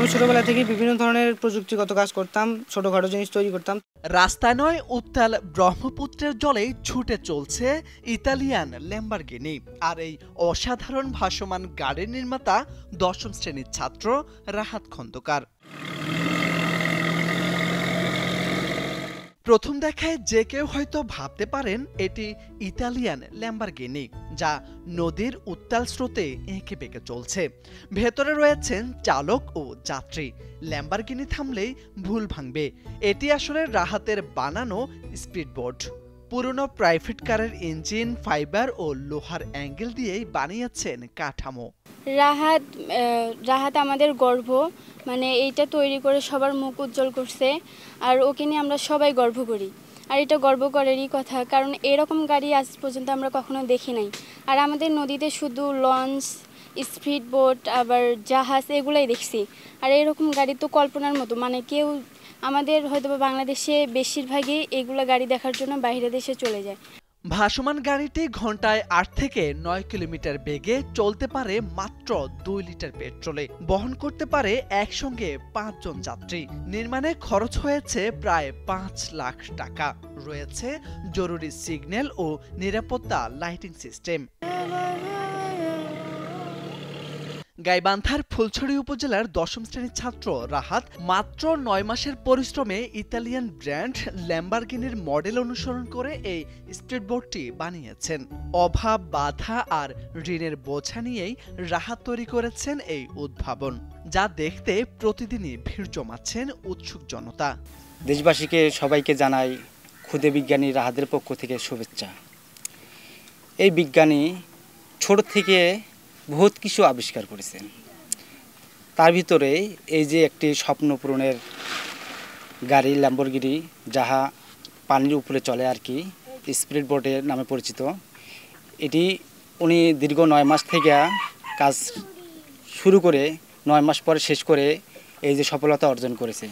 আমি ছোটবেলা থেকে বিভিন্ন ধরনের প্রযুক্তিগত কাজ করতাম, ছোটখাটো জিনিস তৈরি করতাম। রাস্তায় নয়, উত্তাল ব্রহ্মপুত্রের জলে ছুটে চলছে ইতালিয়ান ল্যাম্বরগিনি। আর এই অসাধারণ ভাসমান গাড়ির নির্মাতা ১০ম শ্রেণীর ছাত্র রাহাত খন্দকার। প্রথম দেখায় যে কেউ হয়তো ভাবতে পারেন এটি ইতালিয়ান ল্যাম্বরগিনি, যা নদীর উত্তাল স্রোতে এঁকে বেঁকে চলছে। ভেতরে রয়েছেন চালক ও যাত্রী। ল্যাম্বরগিনি থামলেই ভুল ভাঙবে। এটি আসলে রাহাতের বানানো স্পিডবোট। পুরনো প্রাইভেট কারের ইঞ্জিন, ফাইবার ও লোহার অ্যাঙ্গেল দিয়েই বানিয়েছেন কাঠামো। রাহাত আমাদের গর্ব, মানে এইটা তৈরি করে সবার মুখ উজ্জ্বল করছে, আর ওকে নিয়ে আমরা সবাই গর্ব করি। আর এটা গর্ব করারই কথা, কারণ এরকম গাড়ি আজ পর্যন্ত আমরা কখনো দেখি নাই। আর আমাদের নদীতে শুধু লঞ্চ, স্পিডবোট, আবার জাহাজ এগুলাই দেখছি। আর এরকম গাড়ি তো কল্পনার মতো, মানে কেউ আমাদের হয়তো বাংলাদেশে বেশিরভাগই এগুলো গাড়ি দেখার জন্য বাইরে দেশে চলে যায়। ভাসমান গাড়িটি ঘন্টায় ৮ থেকে ৯ কিলোমিটার বেগে চলতে পারে মাত্র ২ লিটার পেট্রোলে। বহন করতে পারে একসঙ্গে ৫ জন যাত্রী। নির্মাণে খরচ হয়েছে প্রায় ৫ লাখ টাকা। রয়েছে জরুরি সিগন্যাল ও নিরাপত্তা লাইটিং সিস্টেম। গাইবান্ধার ফুলছড়ি উপজেলার ১০ম শ্রেণীর ছাত্র রাহাত মাত্র ৯ মাসের পরিশ্রমে ইতালিয়ান ব্র্যান্ড ল্যাম্বরগিনির মডেল অনুসরণ করে এই স্পিডবোটটি বানিয়েছেন। অভাব, বাধা আর ঋণের বোঝা নিয়েই রাহাত তৈরি করেছেন এই উদ্ভাবন, যা দেখতে প্রতিদিনই ভিড় জমাচ্ছেন উৎসুক জনতা। দেশবাসীকে সবাইকে জানাই ক্ষুদে বিজ্ঞানী রাহাতের পক্ষ থেকে শুভেচ্ছা। এই বিজ্ঞানী ছোট থেকে বহুত কিছু আবিষ্কার করেছেন। তার ভিতরে এই যে একটি স্বপ্ন পূরণের গাড়ি ল্যাম্বরগিনি, যাহা পানির উপরে চলে আর কি, স্পিডবোটের নামে পরিচিত। এটি উনি দীর্ঘ ৯ মাস থেকে কাজ শুরু করে ৯ মাস পরে শেষ করে এই যে সফলতা অর্জন করেছে।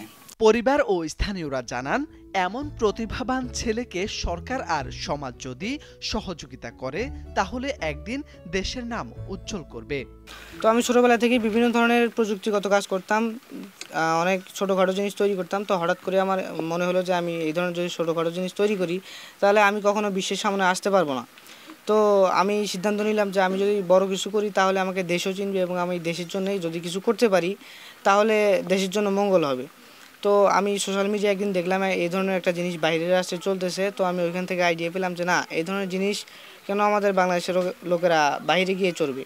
পরিবার ও স্থানীয়রা জানান, এমন প্রতিভাবান ছেলেকে সরকার আর সমাজ যদি সহযোগিতা করে তাহলে একদিন দেশের নাম উজ্জ্বল করবে। তো আমি ছোটবেলা থেকে বিভিন্ন ধরনের প্রযুক্তিগত কাজ করতাম, অনেক ছোটখাটো জিনিস তৈরি করতাম। তো হঠাৎ করে আমার মনে হলো যে আমি এই ধরনের যদি ছোটখাটো জিনিস তৈরি করি তাহলে আমি কখনো বিশ্বের সামনে আসতে পারবো না। তো আমি সিদ্ধান্ত নিলাম যে আমি যদি বড় কিছু করি তাহলে আমাকে দেশও চিনবে, এবং আমি দেশের জন্যই যদি কিছু করতে পারি তাহলে দেশের জন্য মঙ্গল হবে। তো আমি সোশ্যাল মিডিয়ায় একদিন দেখলাম এই ধরনের একটা জিনিস বাইরের রাষ্ট্রে চলতেছে। তো আমি ওইখান থেকে আইডিয়া পেলাম যে না, এই ধরনের জিনিস কেন আমাদের বাংলাদেশের লোকেরা বাইরে গিয়ে চলবে।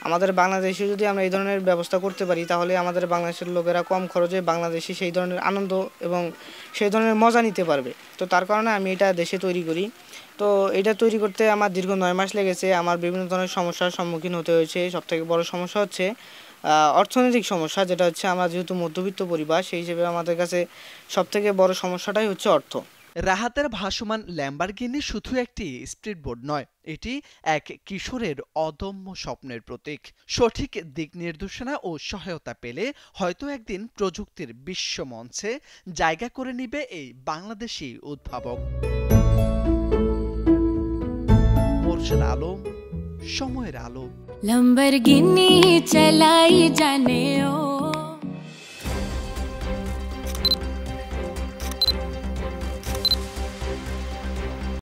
আমাদের বাংলাদেশে যদি আমরা এই ধরনের ব্যবস্থা করতে পারি তাহলে আমাদের বাংলাদেশের লোকেরা কম খরচে বাংলাদেশে সেই ধরনের আনন্দ এবং সেই ধরনের মজা নিতে পারবে। তো তার কারণে আমি এটা দেশে তৈরি করি। তো এটা তৈরি করতে আমার দীর্ঘ ৯ মাস লেগেছে। আমার বিভিন্ন ধরনের সমস্যার সম্মুখীন হতে হয়েছে। সবথেকে বড় সমস্যা হচ্ছে অর্থনৈতিক সমস্যা, যেটা হচ্ছে আমরা যেহেতু মধ্যবিত্ত পরিবার, সেই হিসেবে আমাদের কাছে সবথেকে বড় সমস্যাটাই হচ্ছে অর্থ। রাহাতের ভাসমান ল্যাম্বরগিনি শুধু একটি স্পিডবোট নয়, এটি এক কিশোরের অদম্য স্বপ্নের প্রতীক। সঠিক দিক নির্দেশনা ও সহায়তা পেলে হয়তো একদিন প্রযুক্তির বিশ্ব মঞ্চে জায়গা করে নিবে এই বাংলাদেশি উদ্ভাবক। মোরশেদ আলম, সময়ের আলো। ল্যাম্বরগিনি চালাই জানে ও